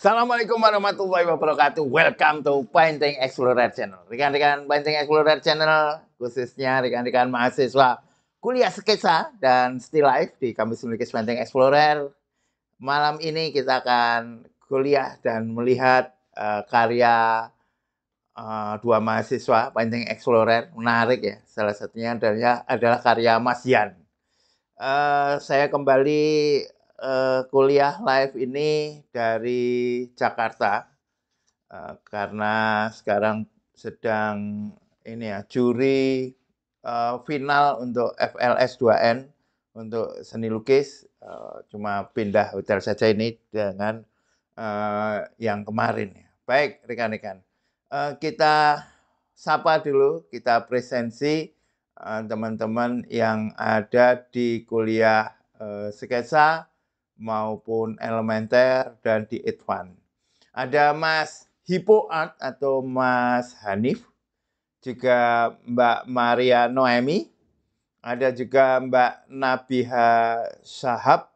Assalamualaikum warahmatullahi wabarakatuh. Welcome to Painting Explorer Channel. Rekan-rekan Painting Explorer Channel, khususnya rekan-rekan mahasiswa kuliah sketsa dan still life di kampus Melukis Painting Explorer. Malam ini kita akan kuliah dan melihat karya dua mahasiswa Painting Explorer. Menarik ya. Salah satunya adalah karya Mas Yan. Saya kembali kuliah live ini dari Jakarta karena sekarang sedang ini ya juri final untuk FLS 2N untuk seni lukis. Cuma pindah hotel saja ini dengan yang kemarin ya. Baik rekan-rekan, kita sapa dulu, kita presensi teman-teman yang ada di kuliah sketsa maupun elementer dan di advance. Ada Mas Hippo Art atau Mas Hanif, juga Mbak Maria Noemi, ada juga Mbak Nabiha Syahab,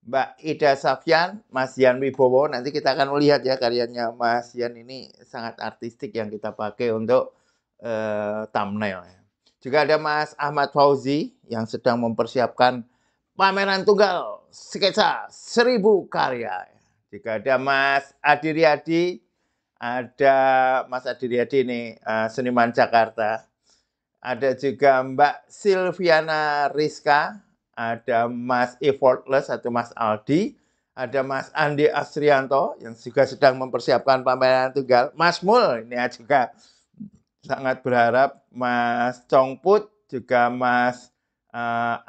Mbak Ida Safyan, Mas Yan Wibowo. Nanti kita akan melihat ya karyanya Mas Yan ini sangat artistik yang kita pakai untuk thumbnail. Juga ada Mas Ahmad Fauzi yang sedang mempersiapkan pameran tunggal sketsa 1000 karya. Juga ada Mas Adi Riyadi, ada Mas Adi Riyadi ini seniman Jakarta. Ada juga Mbak Silviana Rizka, ada Mas Effortless atau Mas Aldi, ada Mas Andi Astrianto yang juga sedang mempersiapkan pameran tunggal. Mas Mul ini juga sangat berharap, Mas Congput, juga Mas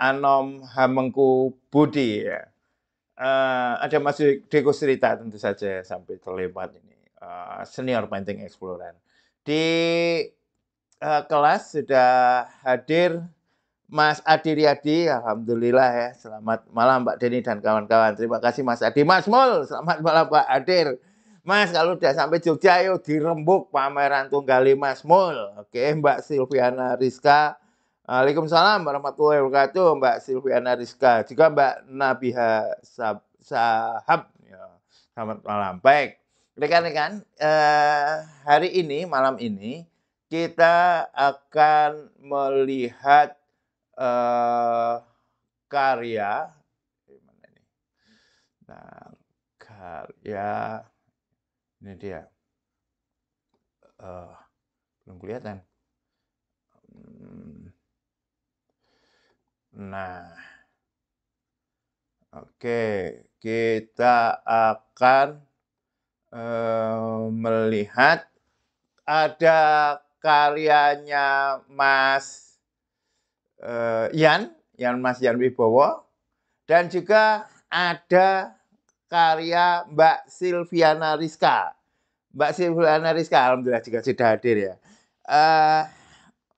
Anom Hamengku Budi ya. Ada Mas Deko Srita tentu saja sampai terlewat ini, senior painting explorer. Di kelas sudah hadir Mas Adi Riyadi, alhamdulillah ya. Selamat malam Mbak Deni dan kawan-kawan. Terima kasih Mas Adi. Mas Mul, selamat malam Pak hadir. Mas, kalau udah sampai Jogja, ayo dirembuk pameran tunggali Mas Mul. Oke, Mbak Silviana Rizka. Waalaikumsalam warahmatullahi wabarakatuh, Mbak Silviana Rizka. Juga Mbak Nabiha Sahab. Ya, selamat malam. Baik, rekan-rekan, hari ini, malam ini, kita akan melihat karya. Nah, karya. Ini dia. Belum kelihatan. Nah, oke, kita akan melihat ada karyanya Mas Mas Yan Wibowo, dan juga ada karya Mbak Silviana Rizka. Mbak Silviana Rizka, alhamdulillah juga sudah hadir ya.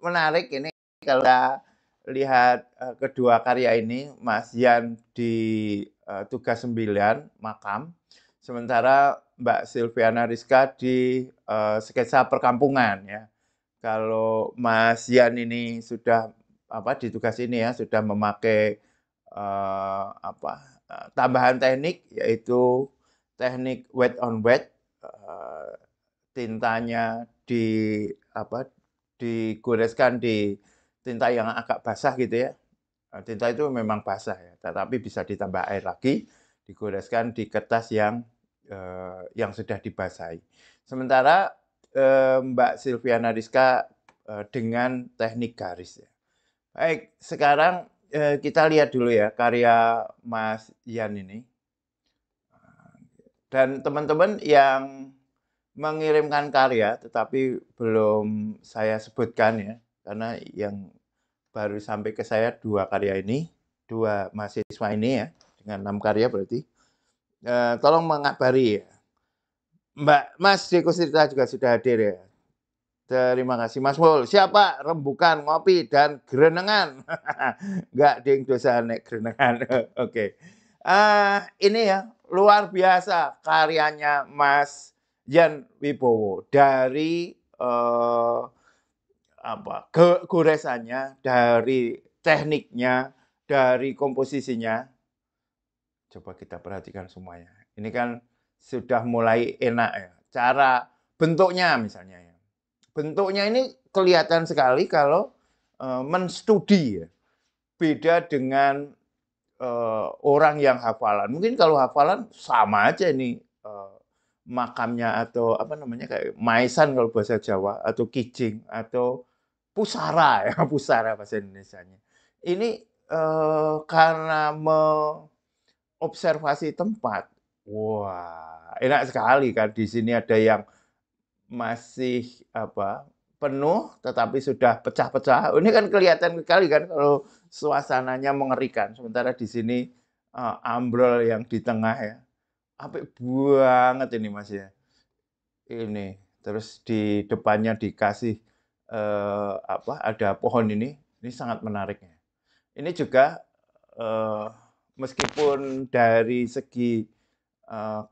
Menarik ini kalau kita lihat kedua karya ini, Mas Yan di tugas 9 makam, sementara Mbak Silviana Rizka di sketsa perkampungan ya. Kalau Mas Yan ini sudah di tugas ini ya sudah memakai tambahan teknik, yaitu teknik wet on wet. Tintanya digoreskan di tinta yang agak basah gitu ya. Tinta itu memang basah ya, tetapi bisa ditambah air lagi, digoreskan di kertas yang sudah dibasahi. Sementara Mbak Silviana Rizka dengan teknik garis ya. Baik, sekarang kita lihat dulu ya karya Mas Yan ini. Dan teman-teman yang mengirimkan karya tetapi belum saya sebutkan ya, karena yang baru sampai ke saya 2 karya ini, 2 mahasiswa ini ya, dengan 6 karya berarti. Tolong mengabari ya. Mas Deko Srita juga sudah hadir ya. Terima kasih Mas Mul. Siapa rembukan, ngopi, dan gerenengan. Enggak, ding dosa nek gerenengan. Oke. Ini ya, luar biasa karyanya Mas Yan Wibowo dari goresannya, dari tekniknya, dari komposisinya. Coba kita perhatikan semuanya. Ini kan sudah mulai enak ya. Cara bentuknya misalnya ya. Bentuknya ini kelihatan sekali kalau menstudi ya. Beda dengan orang yang hafalan. Mungkin kalau hafalan sama aja ini makamnya atau apa namanya kayak maisan kalau bahasa Jawa atau kijing atau pusara ya, pusara bahasa Indonesianya. Ini karena observasi tempat, wah enak sekali kan di sini ada yang masih apa penuh tetapi sudah pecah-pecah. Ini kan kelihatan sekali kan kalau suasananya mengerikan. Sementara di sini ambrol yang di tengah ya, apik banget ini Mas ya. Ini terus di depannya dikasih apa ada pohon ini sangat menarik ya. Ini juga eh, meskipun dari segi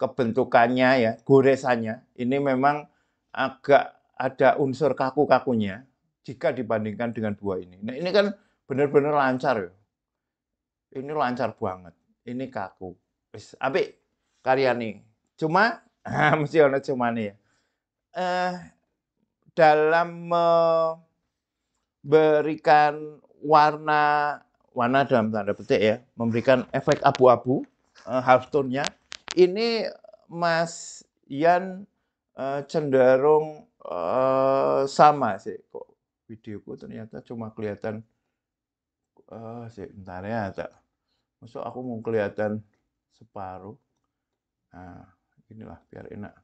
kebentukannya ya, goresannya, ini memang agak ada unsur kaku-kakunya jika dibandingkan dengan buah ini. Nah, ini kan benar-benar lancar ya. Ini lancar banget. Ini kaku. Wis apik karyane. Cuma mesti ana cumane ya. Eh dalam memberikan warna warna dalam tanda petik ya, memberikan efek abu-abu, half tone-nya, ini Mas Ian, cenderung, sama sih. Kok videoku ternyata cuma kelihatan, sebentar ya, masa aku mau kelihatan separuh. Nah, inilah biar enak.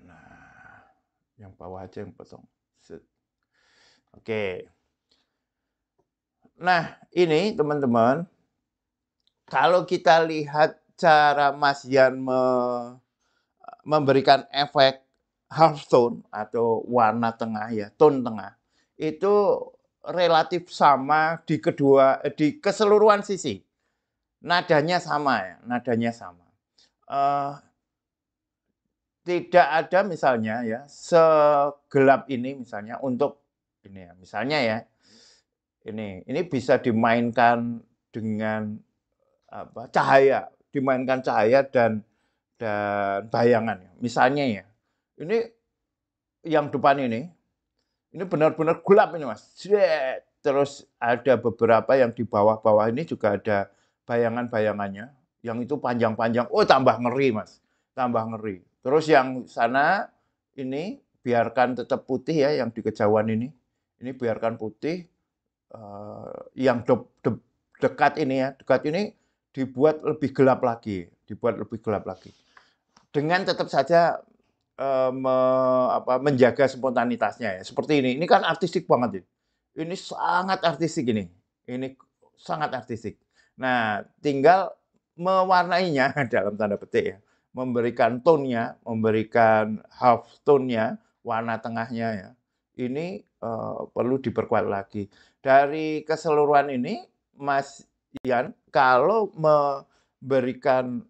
Nah, yang bawah aja yang potong. Set. Oke. Nah, ini teman-teman, kalau kita lihat cara Mas Yan memberikan efek half tone atau warna tengah ya, tone tengah, itu relatif sama di keseluruhan sisi. Nadanya sama ya, nadanya sama. Uh, Tidak ada misalnya ya, segelap ini misalnya untuk ini ya, misalnya ya, ini bisa dimainkan dengan apa, cahaya, dimainkan cahaya dan bayangan. Misalnya ya, ini yang depan ini benar-benar gelap ini Mas. Terus ada beberapa yang di bawah-bawah ini juga ada bayangan-bayangannya, yang itu panjang-panjang. Oh tambah ngeri Mas, tambah ngeri. Terus yang sana ini biarkan tetap putih ya, yang di kejauhan ini biarkan putih. Yang dekat ini ya, dekat ini dibuat lebih gelap lagi, dibuat lebih gelap lagi. Dengan tetap saja menjaga spontanitasnya ya. Seperti ini kan artistik banget ini. Ini sangat artistik ini sangat artistik. Nah, tinggal mewarnainya dalam tanda petik ya, memberikan tone-nya, memberikan half tone-nya, warna tengahnya ya. Ini perlu diperkuat lagi. Dari keseluruhan ini, Mas Ian, kalau memberikan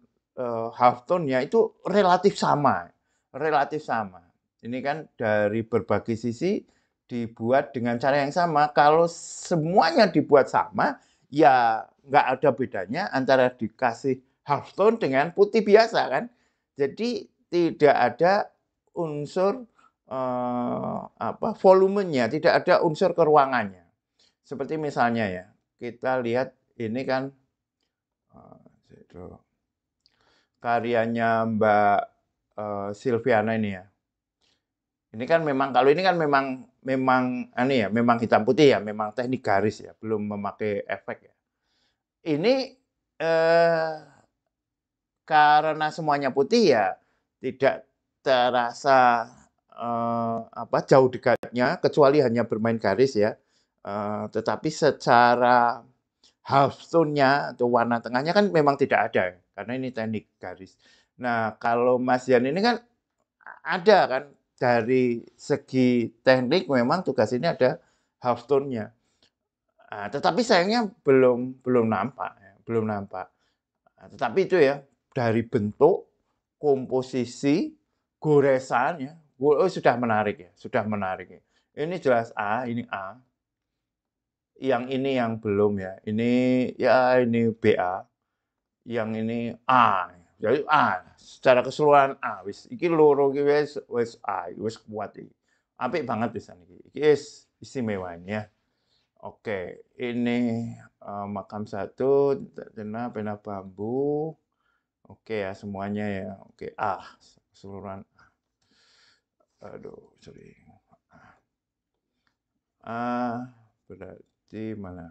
half tone-nya itu relatif sama, relatif sama. Ini kan dari berbagai sisi dibuat dengan cara yang sama. Kalau semuanya dibuat sama, ya nggak ada bedanya antara dikasih half tone dengan putih biasa kan. Jadi tidak ada unsur volumenya, tidak ada unsur keruangannya. Seperti misalnya ya, kita lihat ini kan karyanya Mbak Silviana ini ya. Ini kan memang kalau ini kan memang ya, memang hitam putih ya, memang teknik garis ya, belum memakai efek ya. Ini karena semuanya putih ya tidak terasa jauh dekatnya kecuali hanya bermain garis ya. Tetapi secara half tone-nya atau warna tengahnya kan memang tidak ada ya, karena ini teknik garis. Nah, kalau Mas Yan ini kan ada kan dari segi teknik memang tugas ini ada half tone-nya. Nah, tetapi sayangnya belum nampak ya, belum nampak. Nah, tetapi itu ya dari bentuk, komposisi, goresan ya, sudah menarik ya, sudah menarik ya. Ini jelas A, ini A. Yang ini yang belum ya. Ini ya ini BA. Yang ini A. Jadi secara keseluruhan wis iki loro iki wis wis kuat iki. Apik banget pisan iki. Iki wis istimewa ini ya. Oke, ini makam satu, pena pena bambu. Oke ya semuanya ya. Oke, keseluruhan. Aduh, sorry. Berarti mana?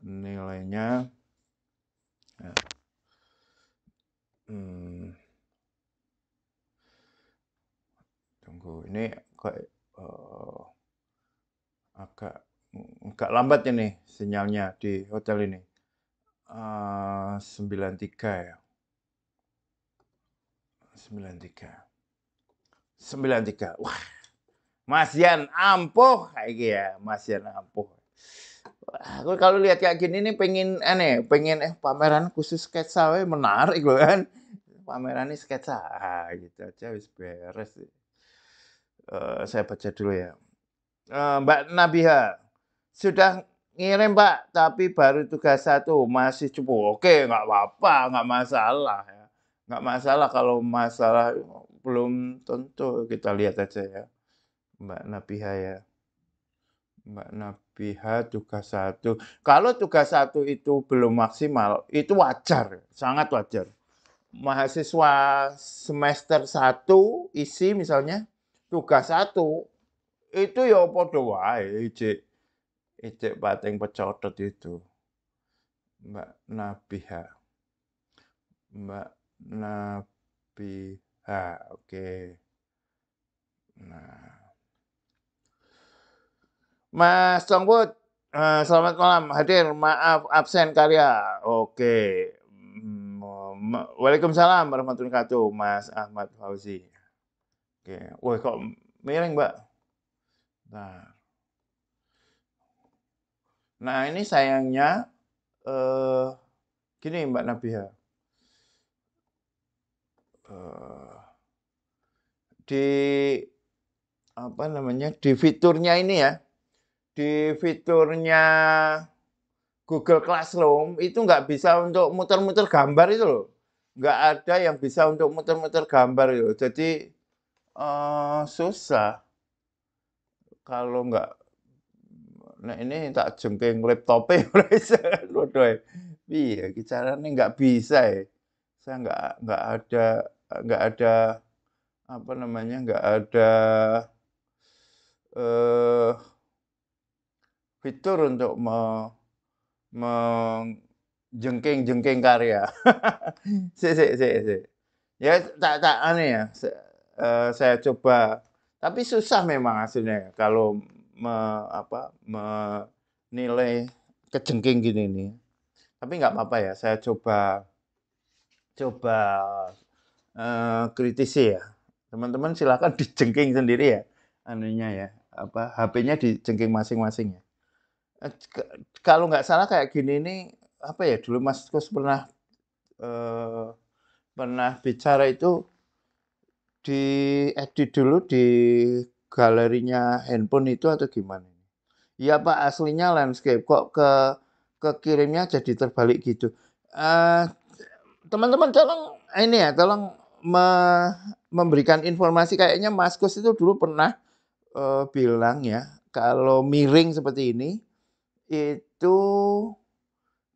Nilainya ya. Tunggu, ini kayak agak lambat ini sinyalnya di hotel ini. 93 ya. 93. Wah, Mas Yan ampuh kayak gitu ya, Mas Yan ampuh. Aku kalau lihat kayak gini nih pengen pameran khusus sketsa menarik loh kan. Pameran ini sketsa gitu aja wis beres. Saya baca dulu ya. Mbak Nabiha, sudah ngirim Pak, tapi baru tugas 1, masih cukup. Oke, nggak apa-apa, nggak masalah ya. Nggak masalah kalau masalah belum tentu, kita lihat aja ya. Mbak Nabiha ya. Mbak Nabiha tugas 1. Kalau tugas 1 itu belum maksimal, itu wajar, sangat wajar. Mahasiswa semester 1 isi misalnya tugas 1 itu ya padha wae ijek pating pecotot itu. Mbak Nabiha. Oke. Nah. Mas Tongput, selamat malam hadir, maaf absen karya. Oke. Waalaikumsalam warahmatullahi wabarakatuh, Mas Ahmad Fauzi. Oke. Wah, kok miring, Mbak? Nah ini sayangnya gini Mbak Nabiha. Di fiturnya ini ya. Di fiturnya Google Classroom itu nggak bisa untuk muter-muter gambar itu loh. Nggak ada yang bisa untuk muter-muter gambar itu. Jadi susah kalau nggak. Nah ini tak jengking laptopnya iya caranya nggak bisa ya. Saya nggak ada nggak ada fitur untuk menjengking karya. Ya saya coba. Tapi susah memang hasilnya kalau menilai kejengking gini nih. Tapi nggak apa-apa ya, saya coba kritisi ya. Teman-teman silakan dijengking sendiri ya, HP-nya dijengking masing-masing ya. Kalau nggak salah kayak gini nih, dulu Mas Kus pernah bicara itu diedit dulu di galerinya handphone itu atau gimana? Iya Pak, aslinya landscape kok kekirimnya jadi terbalik gitu. Teman-teman tolong memberikan informasi kayaknya Mas Kus itu dulu pernah bilang ya, kalau miring seperti ini itu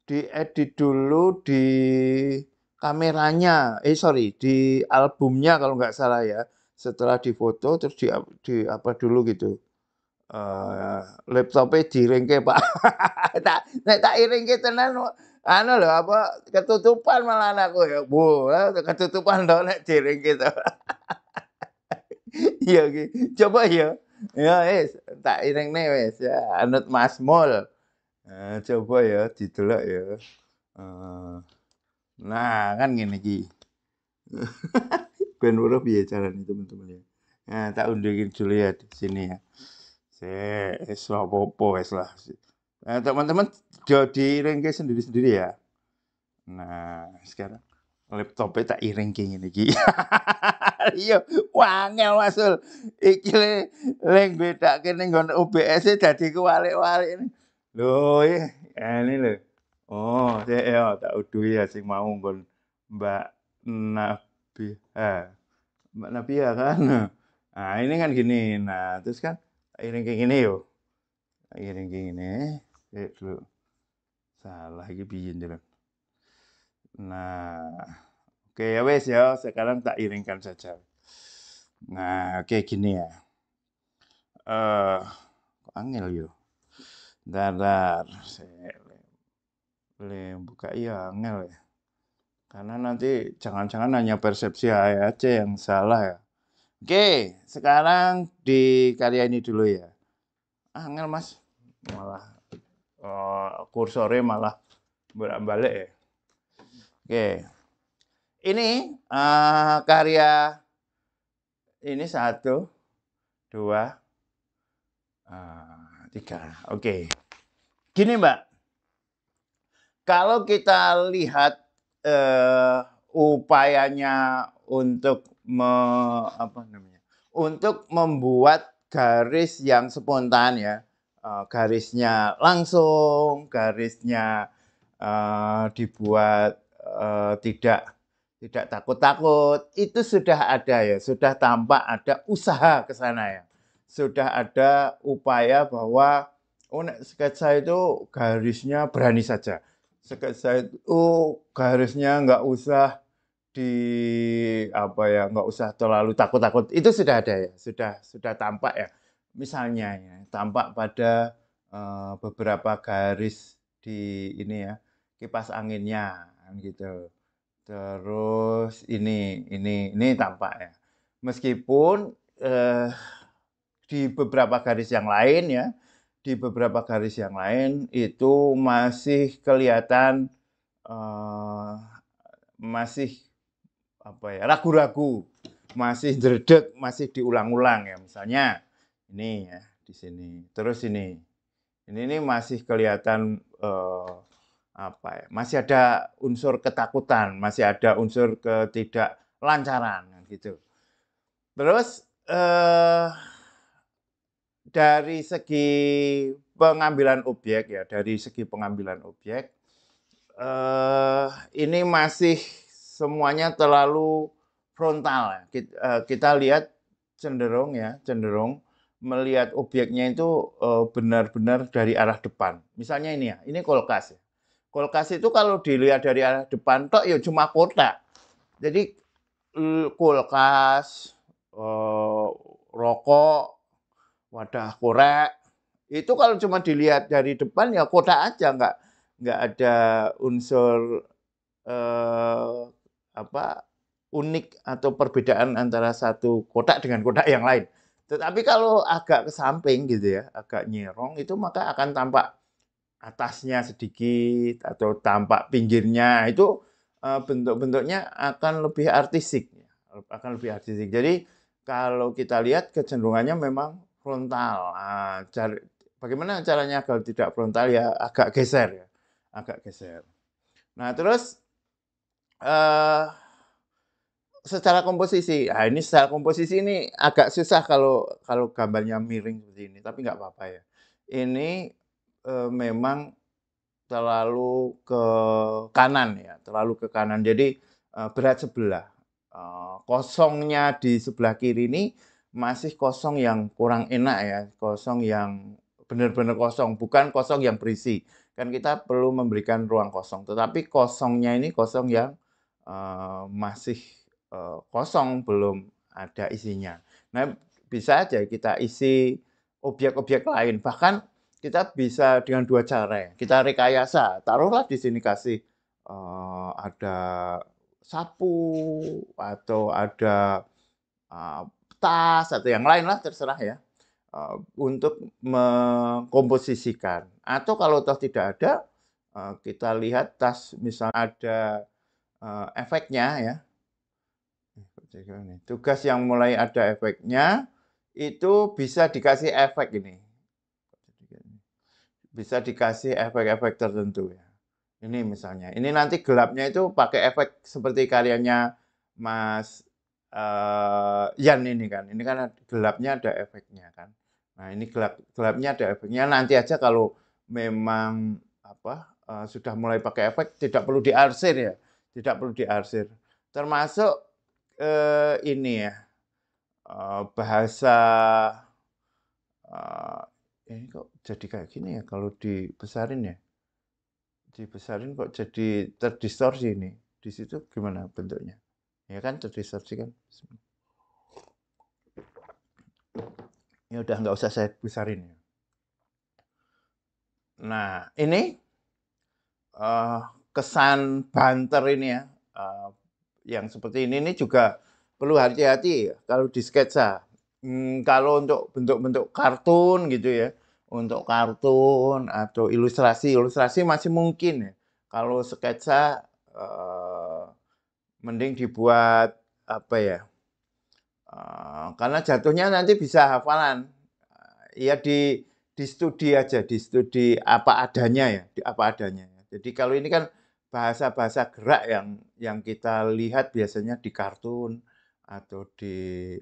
diedit dulu di kameranya, di albumnya kalau nggak salah ya. Setelah difoto terus di apa dulu gitu. Laptopnya diringke Pak. tak iringke tenan ketutupan malah anakku ya. Ketutupan dong nek diringke to. Iya coba ya. Ya tak iringne wis ya anut Mas Mul. Coba ya didelok ya. Nah, kan ngene iki. Ben weruh piye carane teman-teman ya. Nah, tak undukin dulu ya di sini ya. Wis apa-apa wis lah. Nah, teman-teman diiringke sendiri-sendiri ya. Nah, sekarang laptopnya tak iringke ngene iki. Iya, wangel Masul. Iki le bedake ning nggon OBS dadi kewalik-walik. Lho, ini lho. Oh, tak uduhi ya sing mau nggon Mbak Nabiha. Mbak Nabiha kan. Nah, ini kan gini. Nah, terus kan iring kayak gini yo. Iring kayak gini. Dulu. Salah iki piye ndelok. Nah, oke ya wes ya, sekarang tak iringkan saja. Nah, oke gini ya. Kok angel yo. Bentar. Buka iya angel ya. Karena nanti jangan-jangan hanya persepsi saya aja yang salah ya. Oke, sekarang di karya ini dulu ya. Angel mas, malah kursornya malah bolak-balik ya. Oke, ini karya ini 1, 2, 3. Oke, gini Mbak, kalau kita lihat upayanya untuk untuk membuat garis yang spontan ya, garisnya langsung, garisnya dibuat tidak takut-takut, itu sudah ada ya, sudah tampak ada usaha ke sana ya, sudah ada upaya bahwa sketsa itu garisnya berani saja. Sketsa itu garisnya nggak usah nggak usah terlalu takut-takut. Itu sudah ada ya, sudah tampak ya. Misalnya ya, tampak pada beberapa garis di ini ya, kipas anginnya gitu. Terus ini tampak ya. Meskipun di beberapa garis yang lain ya, di beberapa garis yang lain itu masih kelihatan masih ragu-ragu, masih dredeg, masih diulang-ulang ya. Misalnya ini ya di sini. Terus ini masih kelihatan masih ada unsur ketakutan, masih ada unsur ketidaklancaran gitu. Terus dari segi pengambilan objek ya, dari segi pengambilan objek ini masih semuanya terlalu frontal. Kita lihat cenderung melihat obyeknya itu benar-benar dari arah depan. Misalnya ini ya, ini kulkas ya. Kulkas itu kalau dilihat dari arah depan tok ya cuma kotak. Jadi kulkas, rokok, wadah korek, itu kalau cuma dilihat dari depan ya kotak aja, nggak ada unsur unik atau perbedaan antara satu kotak dengan kotak yang lain. Tetapi kalau agak ke samping gitu ya, agak nyerong itu maka akan tampak atasnya sedikit atau tampak pinggirnya itu bentuk-bentuknya akan lebih artistik, Jadi kalau kita lihat kecenderungannya memang frontal. Bagaimana caranya agar tidak frontal ya agak geser ya, Nah terus secara komposisi, ini secara komposisi ini agak susah kalau gambarnya miring seperti ini, tapi nggak apa-apa ya. Ini memang terlalu ke kanan ya, Jadi berat sebelah. Kosongnya di sebelah kiri ini masih kosong yang kurang enak ya, kosong yang benar-benar kosong, bukan kosong yang berisi. Kan kita perlu memberikan ruang kosong, tetapi kosongnya ini kosong yang masih kosong, belum ada isinya. Nah, bisa aja kita isi objek-objek lain, bahkan kita bisa dengan 2 cara ya, kita rekayasa, taruhlah di sini kasih ada sapu atau ada tas atau yang lain lah terserah ya, untuk mengkomposisikan. Atau kalau toh tidak ada, kita lihat tas misalnya ada efeknya ya. Tugas yang mulai ada efeknya itu bisa dikasih efek ini. Bisa dikasih efek-efek tertentu ya. Ini misalnya, ini nanti gelapnya itu pakai efek seperti karyanya Mas Yan ini kan. Ini kan gelapnya ada efeknya kan. Nah, ini gelapnya ada efeknya. Nanti aja kalau memang sudah mulai pakai efek tidak perlu diarsir ya. tidak perlu diarsir. Termasuk ini ya, bahasa ini kok jadi kayak gini ya kalau dibesarin ya? Dibesarin kok jadi terdistorsi ini. Di situ gimana bentuknya? Ya kan terdistorsi kan? Ya udah nggak usah saya besarin ya. Nah, ini kesan banter ini ya, yang seperti ini juga perlu hati-hati ya kalau di sketsa. Kalau untuk bentuk-bentuk kartun gitu ya, untuk kartun atau ilustrasi masih mungkin ya. Kalau sketsa mending dibuat apa ya? Karena jatuhnya nanti bisa hafalan. Ya di studi aja, di studi apa adanya ya, di apa adanya. Jadi kalau ini kan bahasa-bahasa gerak yang kita lihat biasanya di kartun atau di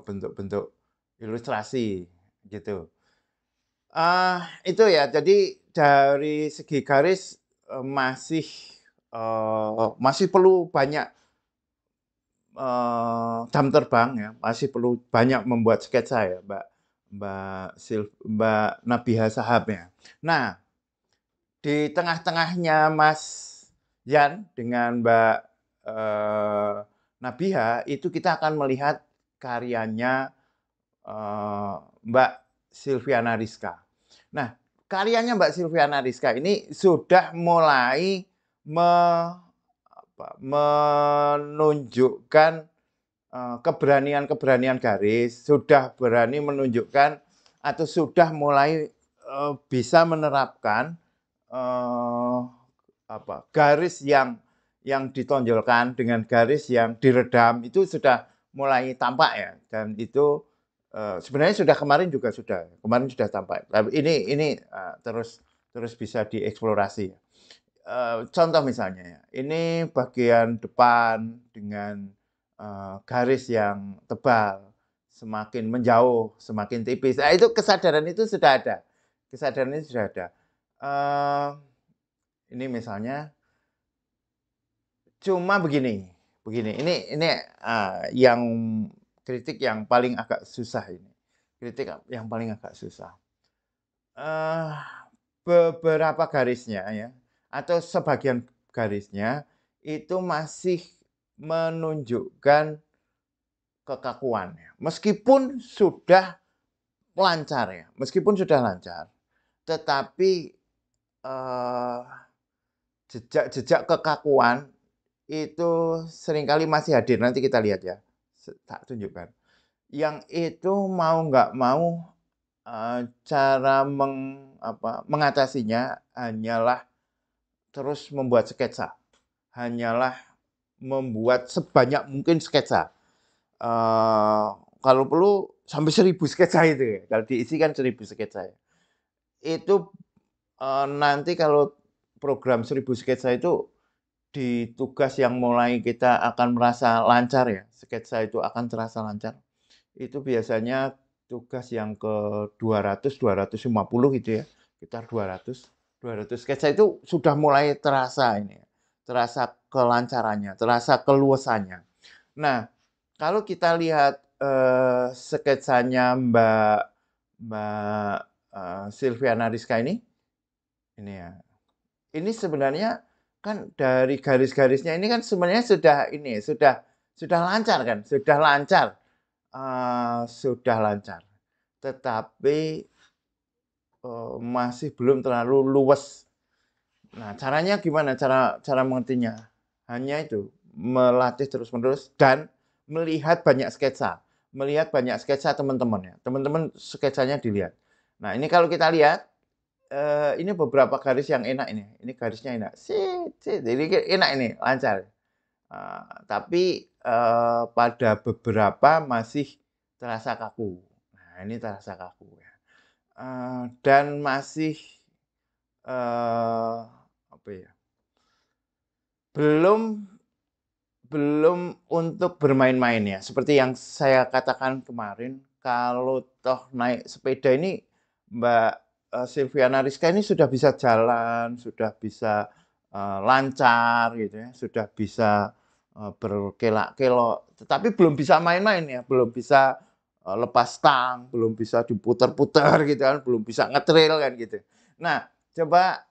bentuk-bentuk ilustrasi gitu. Itu ya, jadi dari segi garis masih perlu banyak jam terbang ya, masih perlu banyak membuat sketsa ya, Mbak Nabihah Shahab ya. Nah, di tengah-tengahnya Mas Yan dengan Mbak Nabihah itu kita akan melihat karyanya Mbak Silviana Rizka. Nah, karyanya Mbak Silviana Rizka ini sudah mulai menunjukkan keberanian-keberanian garis, sudah berani menunjukkan atau sudah mulai bisa menerapkan garis yang ditonjolkan dengan garis yang diredam itu sudah mulai tampak ya, dan itu sebenarnya kemarin sudah tampak. Tapi ini terus bisa dieksplorasi. Contoh misalnya ya, ini bagian depan dengan garis yang tebal, semakin menjauh, semakin tipis. Nah, itu kesadaran itu sudah ada. Kesadaran itu sudah ada. Ini misalnya cuma begini. Ini yang kritik yang paling agak susah ini. Kritik yang paling agak susah. Beberapa garisnya ya, atau sebagian garisnya itu masih menunjukkan kekakuan ya. Meskipun sudah lancar ya, tetapi jejak-jejak kekakuan itu seringkali masih hadir. Nanti kita lihat ya, tak tunjukkan. Yang itu mau nggak mau cara mengatasinya hanyalah terus membuat sketsa, hanyalah membuat sebanyak mungkin sketsa. Kalau perlu sampai 1000 sketsa itu ya. Kalau diisi kan 1000 sketsa ya. Itu nanti kalau program 1000 sketsa itu di tugas yang mulai kita akan merasa lancar ya, sketsa itu akan terasa lancar. Itu biasanya tugas yang ke 200, 250 gitu ya, sekitar 200 sketsa itu sudah mulai terasa ini, terasa kelancarannya, terasa keluasannya. Nah, kalau kita lihat sketsanya Mbak Silviana Rizka ini ya. Ini sebenarnya kan dari garis-garisnya ini kan sebenarnya sudah lancar kan, sudah lancar. Tetapi masih belum terlalu luwes. Nah, caranya gimana? Cara mengertinya? Hanya itu, melatih terus-menerus dan melihat banyak sketsa. Melihat banyak sketsa teman-teman ya. Teman-teman sketsanya dilihat. Nah, ini kalau kita lihat, ini beberapa garis yang enak ini. Ini garisnya enak. Jadi enak ini, lancar. Tapi pada beberapa masih terasa kaku. Nah, ini terasa kaku ya. Dan masih apa ya? Belum untuk bermain-main ya. Seperti yang saya katakan kemarin, kalau toh naik sepeda ini Mbak Silviana Rizka ini sudah bisa jalan, sudah bisa lancar gitu ya, sudah bisa, berkelak-kelok, tetapi belum bisa main-main ya, belum bisa, lepas stang, belum bisa diputer-puter gitu kan, belum bisa nge-trail kan gitu. Nah, coba,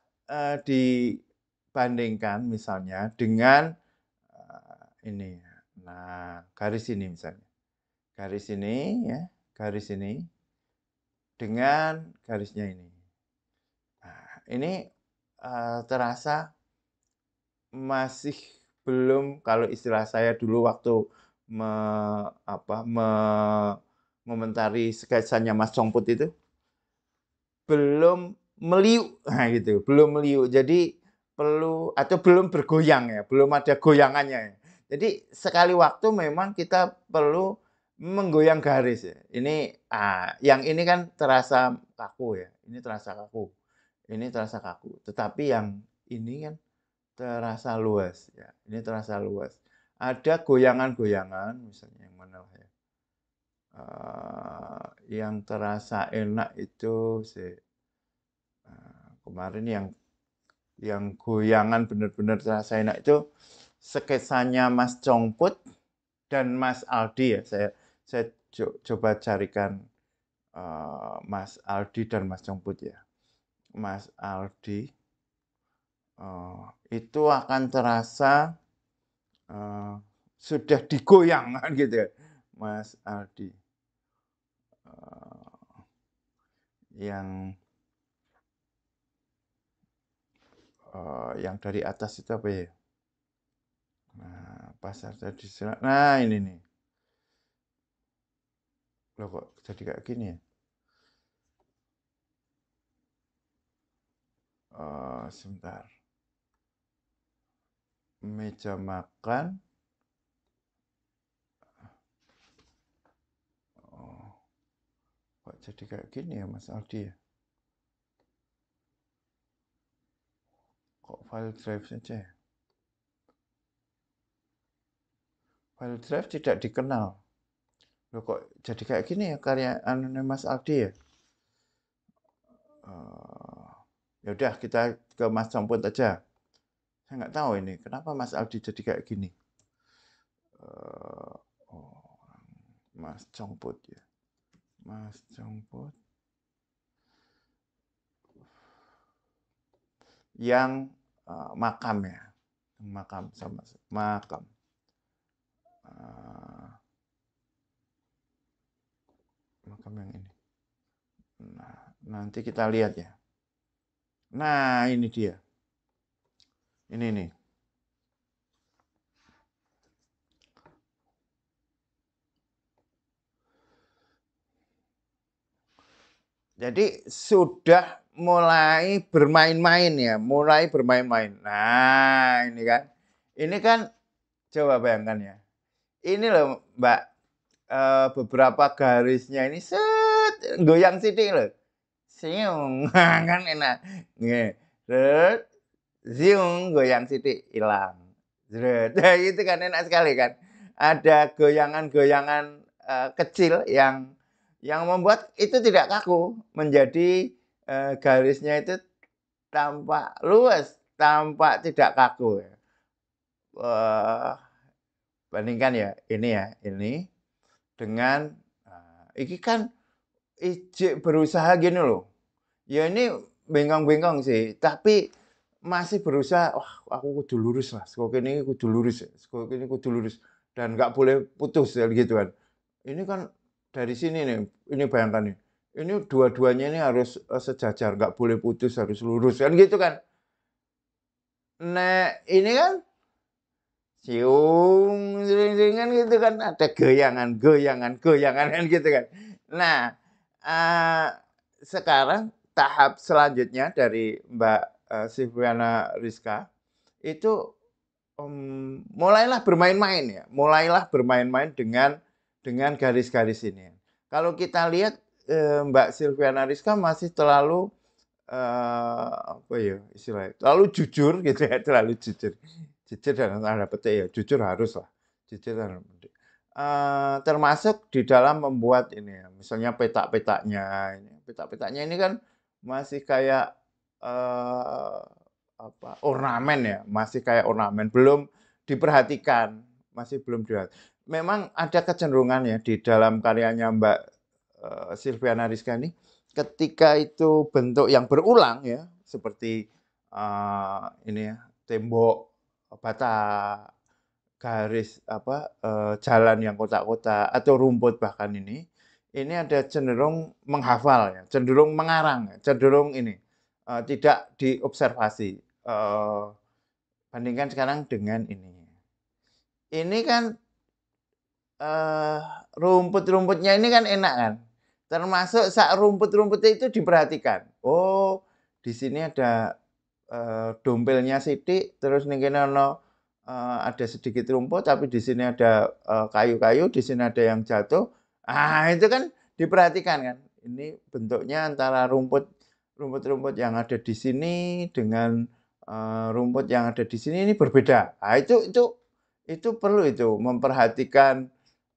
dibandingkan misalnya dengan, ini, nah garis ini misalnya, garis ini ya, garis ini dengan garisnya ini. Nah, ini, terasa masih belum kalau istilah saya dulu waktu me apa, mengomentari sketsanya Mas Congput itu, belum meliuk, nah gitu, belum meliuk. Jadi perlu atau belum bergoyang ya, belum ada goyangannya ya. Jadi sekali waktu memang kita perlu menggoyang garis ya. Ini, yang ini kan terasa kaku ya, ini terasa kaku, ini terasa kaku. Tetapi yang ini kan terasa luas ya, ini terasa luas. Ada goyangan-goyangan misalnya yang mana lah ya, yang terasa enak itu kemarin yang goyangan benar-benar terasa enak itu sketsanya Mas Congput dan Mas Aldi ya. Saya coba carikan, Mas Aldi dan Mas Congput ya. Mas Aldi, itu akan terasa, eee, sudah digoyang kan gitu ya, Mas Aldi. Eee, yang, yang dari atas itu apa ya? Nah, pasar tradisional. Nah, ini nih. Loh kok jadi kayak gini ya? Sebentar. Meja makan. Oh, kok jadi kayak gini ya Mas Aldi ya? Kok file drive saja ya? File drive tidak dikenal. Loh kok jadi kayak gini ya karya anunya Mas Aldi ya? Eh, ya udah kita ke Mas Compot aja. Saya nggak tahu ini kenapa Mas Aldi jadi kayak gini. Eh, oh, Mas Compot ya. Mas Compot yang, makam ya. Makam sama makam. Eh, makam yang ini. Nah, nanti kita lihat ya. Nah, ini dia. Ini nih. Jadi sudah mulai bermain-main ya, mulai bermain-main. Nah, ini kan. Ini kan coba bayangkan ya. Ini loh, Mbak, beberapa garisnya ini goyang sithik loh. Siung, kan enak. Nggih, terus ziung, goyang sithik, ilang. Jret, nah itu kan enak sekali kan. Ada goyangan-goyangan, kecil yang membuat itu tidak kaku, menjadi, garisnya itu tampak luas, tampak tidak kaku ya. Bandingkan ini dengan, ini kan ijik berusaha gini loh, ya ini bengong-bengong sih, tapi masih berusaha, "Wah, aku kudu lurus lah, saka kene kudu lurus ya, saka kene kudu lurus, dan nggak boleh putus," ya gitu kan. Ini kan dari sini nih, ini bayangkan nih, ini dua-duanya ini harus, sejajar, nggak boleh putus, harus lurus, kan gitu kan. Nah, ini kan siung, kan gitu kan, ada goyangan goyangan goyangan kan gitu kan. Nah, eee, sekarang tahap selanjutnya dari Mbak, Silviana Rizka, itu, mulailah bermain-main ya, mulailah bermain-main dengan garis-garis ini. Kalau kita lihat, Mbak Silviana Rizka masih terlalu, apa ya istilahnya, terlalu jujur gitu ya, terlalu jujur. Jujur dalam tanda petik ya, jujur haruslah, jujur dalam petik. Termasuk di dalam membuat ini ya, misalnya petak-petaknya ini kan masih kayak, eee ornamen ya, masih kayak ornamen, belum diperhatikan, masih belum memang ada kecenderungan ya di dalam karyanya Mbak, Silviana Rizka ini, ketika itu bentuk yang berulang ya, seperti, ini ya, tembok, bata, garis jalan yang kotak-kotak atau rumput bahkan ini ada cenderung menghafal ya, cenderung mengarang ya, cenderung ini, tidak diobservasi, bandingkan sekarang dengan ini. Ini kan, eee, rumput-rumputnya ini kan enak kan, termasuk rumput-rumputnya itu diperhatikan. Oh, di sini ada, dompelnya sithik, terus ning kene ana, ada sedikit rumput, tapi di sini ada, kayu-kayu, di sini ada yang jatuh. Ah, itu kan diperhatikan kan. Ini bentuknya antara rumput-rumput yang ada di sini dengan, rumput yang ada di sini ini berbeda. Ah, itu perlu itu memperhatikan,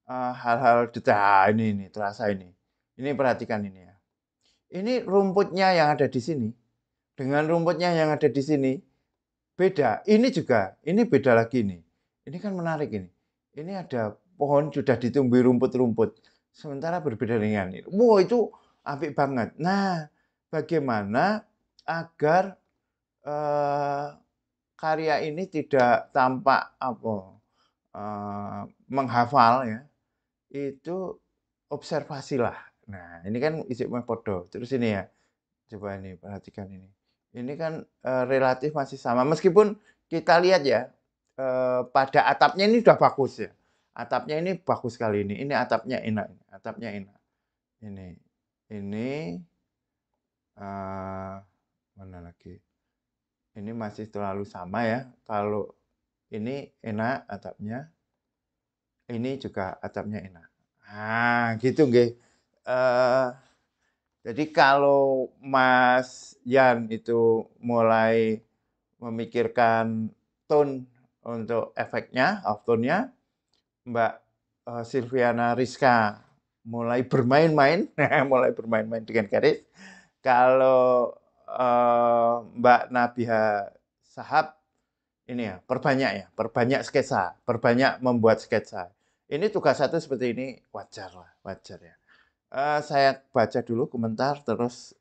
hal-hal detail. Ini terasa ini. Ini perhatikan ini ya. Ini rumputnya yang ada di sini, dengan rumputnya yang ada di sini, beda. Ini juga, ini beda lagi nih. Ini kan menarik ini. Ini ada pohon sudah ditumbuhi rumput-rumput, sementara berbeda dengan ini. Wow, itu apik banget. Nah, bagaimana agar, eee, karya ini tidak tampak menghafal ya, itu observasilah. Nah, ini kan isik meh padha. Terus ini ya, coba ini perhatikan ini. Ini kan, relatif masih sama meskipun kita lihat ya, pada atapnya ini sudah bagus ya. Atapnya ini bagus sekali ini. Ini atapnya enak, atapnya enak. Ini, mana lagi? Ini masih terlalu sama ya. Kalau ini enak atapnya, ini juga atapnya enak. Nah, gitu nggih. Eee Jadi kalau Mas Yan itu mulai memikirkan tone untuk efeknya, off tone-nya, Mbak, Silviana Rizka mulai bermain-main, mulai bermain-main dengan garis. Kalau, Mbak Nabiha Shahab ini ya, perbanyak sketsa, perbanyak membuat sketsa. Ini tugas satu seperti ini wajar lah, wajar ya. Saya baca dulu komentar terus,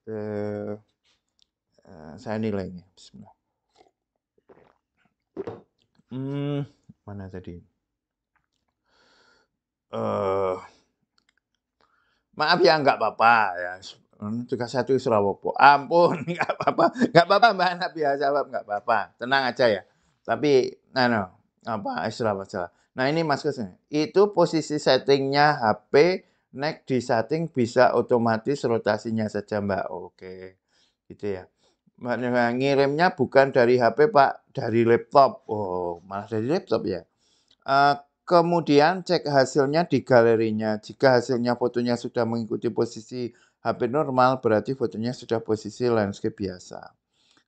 saya nilainya, bismillah. Mana tadi? Eee, Maaf ya nggak apa-apa ya, tugas satu wis ora apa-apa. Ampun, nggak apa-apa Mbak Hana, biasa Mbak, nggak apa-apa, tenang aja ya. Tapi anu, wis ora masalah. Nah ini Mas Kus nih, itu posisi settingnya HP, nek di-setting bisa otomatis rotasinya saja Mbak. Oke, gitu ya. Mbak, nah ngirimnya bukan dari HP Pak, dari laptop. Oh, malah dari laptop ya? Eee, Kemudian cek hasilnya di galerinya. Jika hasilnya fotonya sudah mengikuti posisi HP normal, berarti fotonya sudah posisi landscape biasa.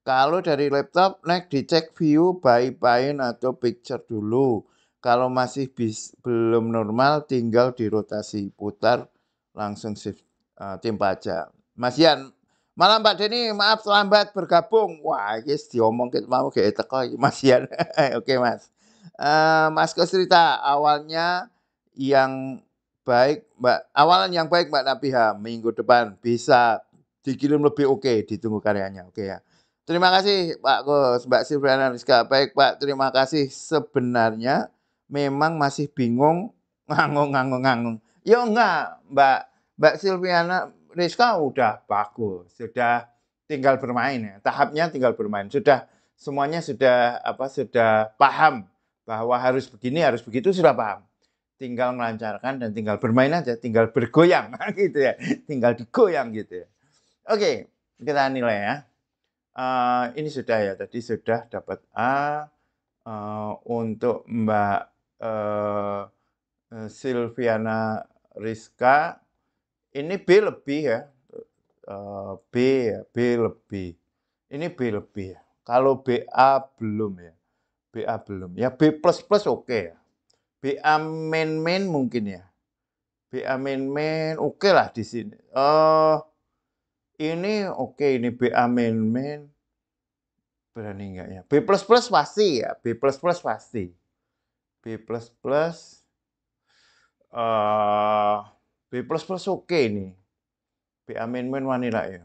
Kalau dari laptop, dicek view by pane atau picture dulu. Kalau masih belum normal, tinggal dirotasi, putar, langsung shift, timpa aja. Mas Yan, malam Mbak Deni, maaf terlambat bergabung. Wah, guys, diomongke mau kayak teko iki Mas Yan. Oke, Mas. Mas Kos cerita awalnya yang awalan yang baik Mbak Nabiha, minggu depan bisa dikirim lebih oke, ditunggu karyanya, oke ya. Terima kasih Pak Kos, Mbak Silviana Rizka. Baik Pak, terima kasih. Sebenarnya memang masih bingung nganggung. Ya enggak, Mbak Silviana Rizka udah bagus, sudah tinggal bermain ya. Tahapnya tinggal bermain. Semuanya sudah paham bahwa harus begini, harus begitu sudah paham. Tinggal melancarkan dan tinggal bermain aja, tinggal bergoyang gitu ya. Tinggal digoyang gitu ya. Oke, kita nilai ya. Ini sudah ya, tadi sudah dapat A, untuk Mbak, Silviana Rizka, ini B lebih ya, B ya, B lebih. Ini B lebih ya. Kalau BA belum ya, BA belum. Ya B plus plus oke ya. BA main mungkin ya. BA main oke lah di sini. Ini oke ini BA main. Berani enggak ya? B++ pasti ya, B++ pasti. B++, eh B++ oke nih. B amin wani lah ya.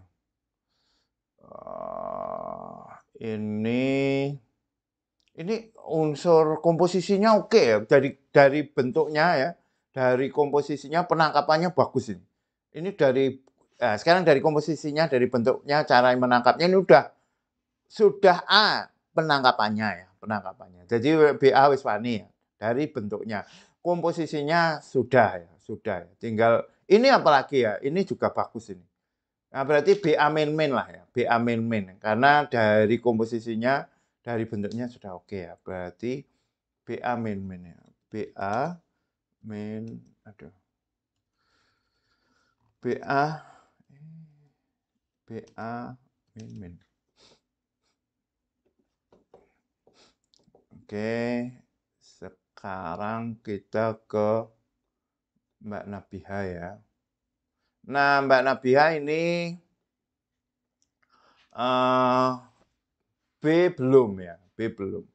Ini unsur komposisinya oke ya, dari bentuknya ya, dari komposisinya penangkapannya bagus ini. Ini sekarang dari komposisinya, dari bentuknya, cara menangkapnya ini sudah A penangkapannya ya, penangkapannya. Jadi BA wis wani ya, dari bentuknya. Komposisinya sudah ya, sudah ya. Tinggal ini apalagi ya, ini juga bagus ini. Nah, berarti BA main lah ya, BA main. Karena dari komposisinya, dari bentuknya sudah oke ya. Berarti BA main ya. BA main, aduh. BA main. Oke, sekarang kita ke Mbak Nabiha ya. Nah, Mbak Nabiha ini B belum ya, B belum.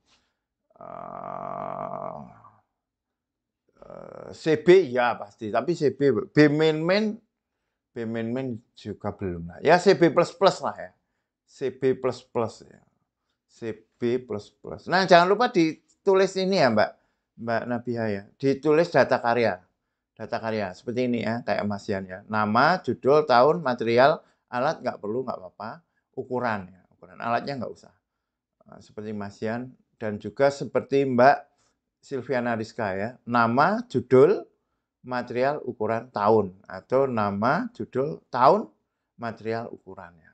CB ya pasti, tapi B main juga belum lah. Ya CB++ lah ya. CB++ ya. CB++. Nah, jangan lupa ditulis ini ya, Mbak Nabiha ya. Ditulis data karya. Data karya seperti ini ya, kayak Mas Yan ya. Nama, judul, tahun, material, alat nggak perlu, nggak apa-apa. Ukuran ya, ukuran alatnya nggak usah. Seperti Mas Yan dan juga seperti Mbak Silviana Rizka ya. Nama, judul, material, ukuran, tahun, atau nama, judul, tahun, material, ukurannya.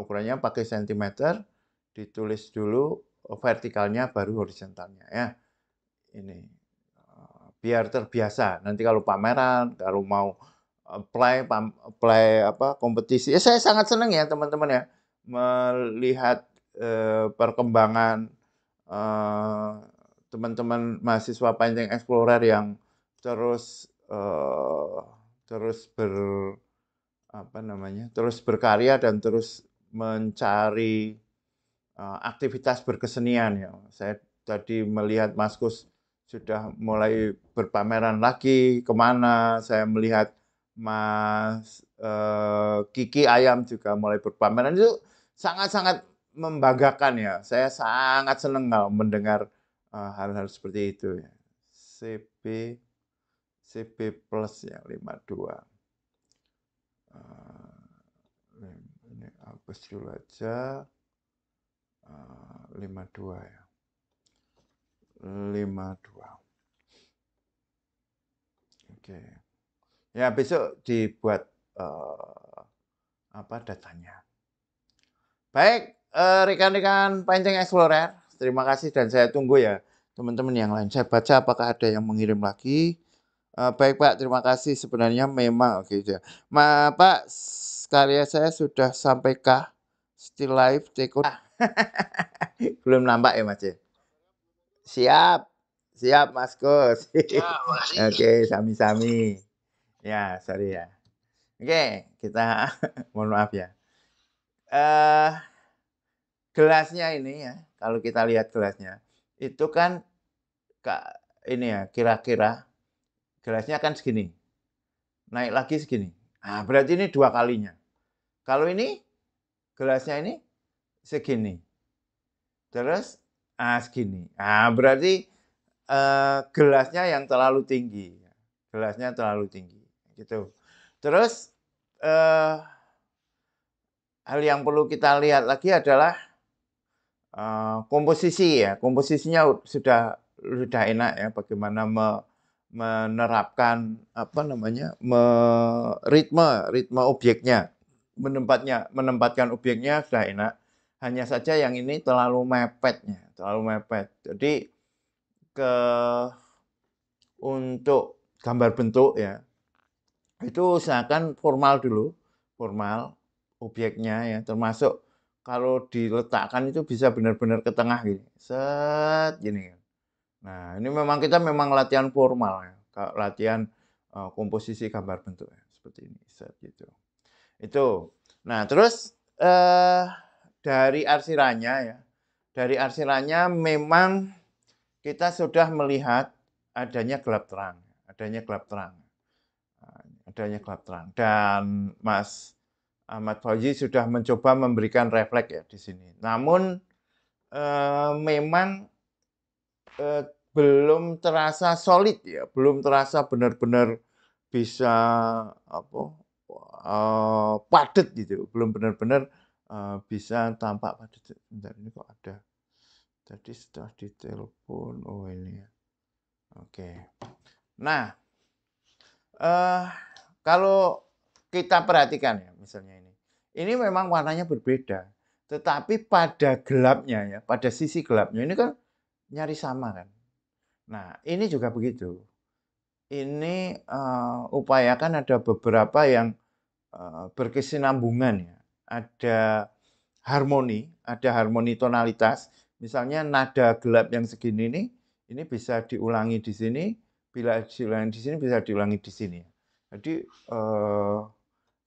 Ukurannya pakai sentimeter, ditulis dulu vertikalnya baru horizontalnya ya. Ini biar terbiasa. Nanti kalau pameran, kalau mau play kompetisi. Ya, saya sangat senang ya teman-teman ya melihat perkembangan teman-teman mahasiswa Painting Explorer yang terus terus berkarya dan terus mencari aktivitas berkesenian ya. Saya tadi melihat Mas Kus sudah mulai berpameran lagi kemana. Saya melihat Mas Kiki Ayam juga mulai berpameran. Itu sangat-sangat membanggakan ya. Saya sangat senang kalau mendengar hal-hal seperti itu ya. CB plus ya 52. Ini hapus dulu aja. 52 ya. 52. Oke. Ya, besok dibuat datanya. Baik, rekan-rekan Painting Explorer, terima kasih dan saya tunggu ya teman-teman yang lain. Saya baca apakah ada yang mengirim lagi. Baik Pak, terima kasih. Sebenarnya memang oke ya. Pak, karya saya sudah sampaikah? Still live, take out. Belum nampak ya Mas? Siap, siap Mas Kus. Ya, makasih. Oke, sami-sami. Ya, sorry ya. Oke, kita mohon maaf ya. Gelasnya ini ya, kalau kita lihat gelasnya, itu kan ini ya, kira-kira gelasnya kan segini. Naik lagi segini. Nah, berarti ini 2 kalinya. Kalau ini gelasnya ini segini. Terus segini. Nah, berarti gelasnya yang terlalu tinggi. Gelasnya terlalu tinggi gitu. Terus hal yang perlu kita lihat lagi adalah komposisi ya. Komposisinya sudah enak ya, bagaimana menerapkan ritme objeknya. Menempatkan objeknya sudah enak. Hanya saja yang ini terlalu mepet. Jadi untuk gambar bentuk ya, itu usahakan formal dulu, formal objeknya ya, termasuk kalau diletakkan itu bisa benar-benar ke tengah gini, set gini kan. Nah, ini kita memang latihan formal ya, latihan komposisi gambar bentuk ya, seperti ini, set gitu. Itu. Nah, terus dari arsirannya ya, dari arsirannya memang kita sudah melihat adanya gelap terang, adanya gelap terang, adanya gelap terang. Dan Mas Ahmad Fauzi sudah mencoba memberikan refleks ya di sini. Namun memang belum terasa solid ya, belum terasa benar-benar bisa apa padat gitu, belum benar-benar bisa tampak padat. Bentar, ini kok ada. Tadi setelah ditelepon, oh ini ya. Oke. Nah, kalau kita perhatikan ya, misalnya ini memang warnanya berbeda, tetapi pada gelapnya ya, pada sisi gelapnya ini kan nyaris sama kan. Nah, ini juga begitu. Ini upayakan ada beberapa yang berkesinambungan ya. Ada harmoni tonalitas. Misalnya nada gelap yang segini ini bisa diulangi di sini, bila diulangi di sini bisa diulangi di sini. Jadi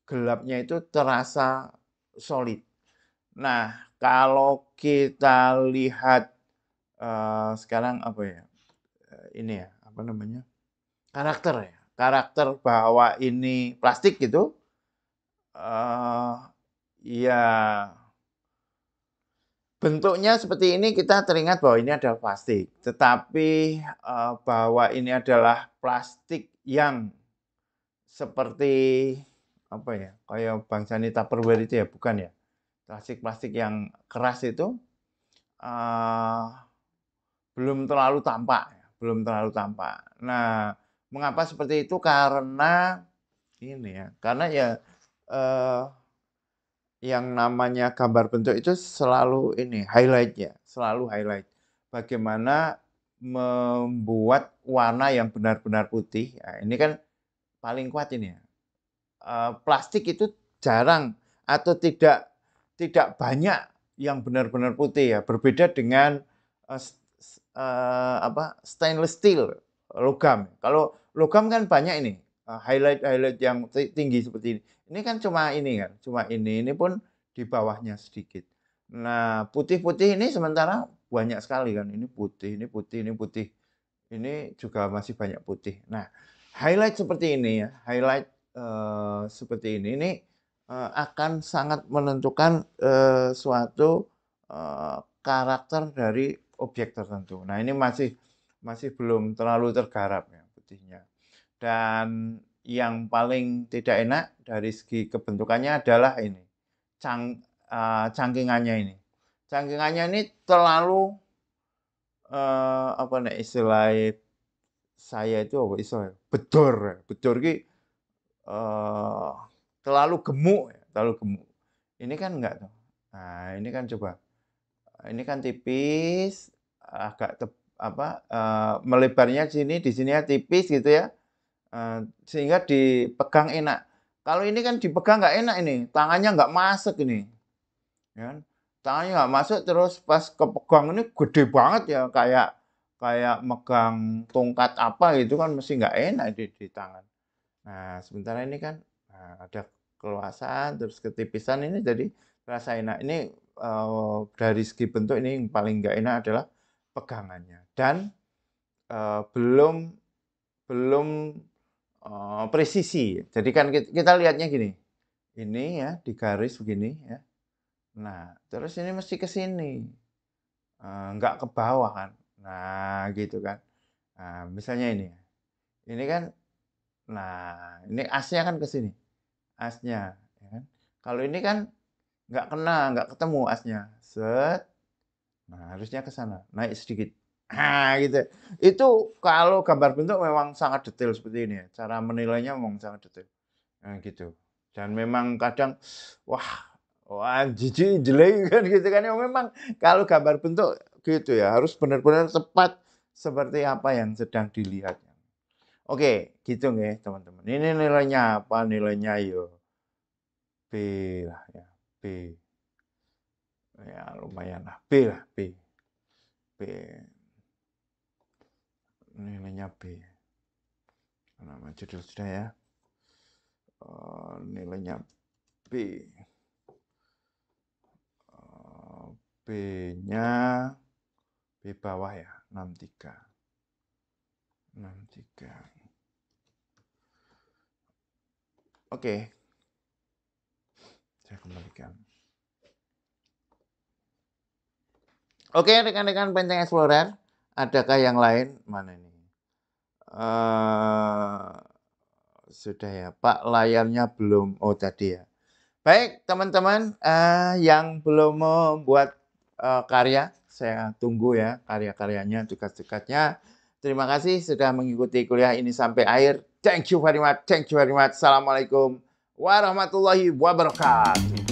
gelapnya itu terasa solid. Nah, kalau kita lihat sekarang apa ya? Ini ya, apa namanya? Karakter ya. Karakter bahwa ini plastik gitu, ya bentuknya seperti ini kita teringat bahwa ini adalah plastik. Tetapi bahwa ini adalah plastik yang seperti apa ya, kayak bangsanya Tupperware itu ya, bukan ya. Plastik-plastik yang keras itu belum terlalu tampak, ya, belum terlalu tampak. Nah, mengapa seperti itu? Karena ini ya, karena ya yang namanya gambar bentuk itu selalu ini highlight-nya, selalu highlight. Bagaimana membuat warna yang benar-benar putih. Nah, ini kan paling kuat ini ya. Plastik itu jarang atau tidak banyak yang benar-benar putih ya. Berbeda dengan stainless steel, logam. Kalau logam kan banyak ini highlight yang tinggi seperti ini. Ini kan cuma ini kan, cuma ini pun di bawahnya sedikit. Nah, putih-putih ini sementara banyak sekali kan. Ini putih, ini putih, ini putih. Ini juga masih banyak putih. Nah, highlight seperti ini ya, highlight seperti ini akan sangat menentukan suatu karakter dari objek tertentu. Nah, ini masih belum terlalu tergarap ya putihnya. Dan yang paling tidak enak dari segi kebentukannya adalah ini, cangkingannya ini. Cangkingannya ini terlalu apa nih istilah saya itu apa istilah bedor, bedor ki terlalu gemuk, ya, terlalu gemuk. Ini kan enggak tuh. Nah, ini kan coba, ini kan tipis, agak melebarnya di sini ya tipis gitu ya, sehingga dipegang enak. Kalau ini kan dipegang nggak enak ini, tangannya nggak masuk ini, ya kan. Tangannya nggak masuk terus pas kepegang ini gede banget ya, kayak kayak megang tongkat apa gitu kan mesti nggak enak di tangan. Nah, sementara ini kan ada keluasan terus ketipisan ini jadi terasa enak. Ini dari segi bentuk ini yang paling nggak enak adalah pegangannya dan belum belum presisi. Jadi kan kita lihatnya gini, ini ya di garis begini ya. Nah, terus ini mesti ke sini, nggak ke bawah kan. Nah, gitu kan. Nah, misalnya ini kan, nah ini asnya kan ke sini, asnya, ya kan. Kalau ini kan nggak kena, nggak ketemu asnya, set. Nah, harusnya ke sana, naik sedikit. Nah, gitu. Itu kalau gambar bentuk memang sangat detail seperti ini ya, cara menilainya memang sangat detail. Nah, gitu. Dan memang kadang, wah wah jijik, jelek kan gitu kan ya memang kalau gambar bentuk gitu ya, harus benar-benar tepat seperti apa yang sedang dilihat. Oke, gitu nggih teman-teman. Ini nilainya apa? Nilainya yo B lah ya, B. Ya lumayan lah, B lah, B. B. Nilainya B. Nama judul sudah ya. Nilainya B. B-nya B bawah ya, 63. 63. Oke. Saya kembalikan. Oke, rekan-rekan Benteng Explorer, adakah yang lain? Mana ini? Sudah ya, Pak, layarnya belum. Oh, tadi ya. Baik, teman-teman, yang belum membuat karya, saya tunggu ya karya-karyanya, tugas-tugasnya. Terima kasih sudah mengikuti kuliah ini sampai akhir. Thank you very much. Thank you very much. Assalamualaikum warahmatullahi wabarakatuh.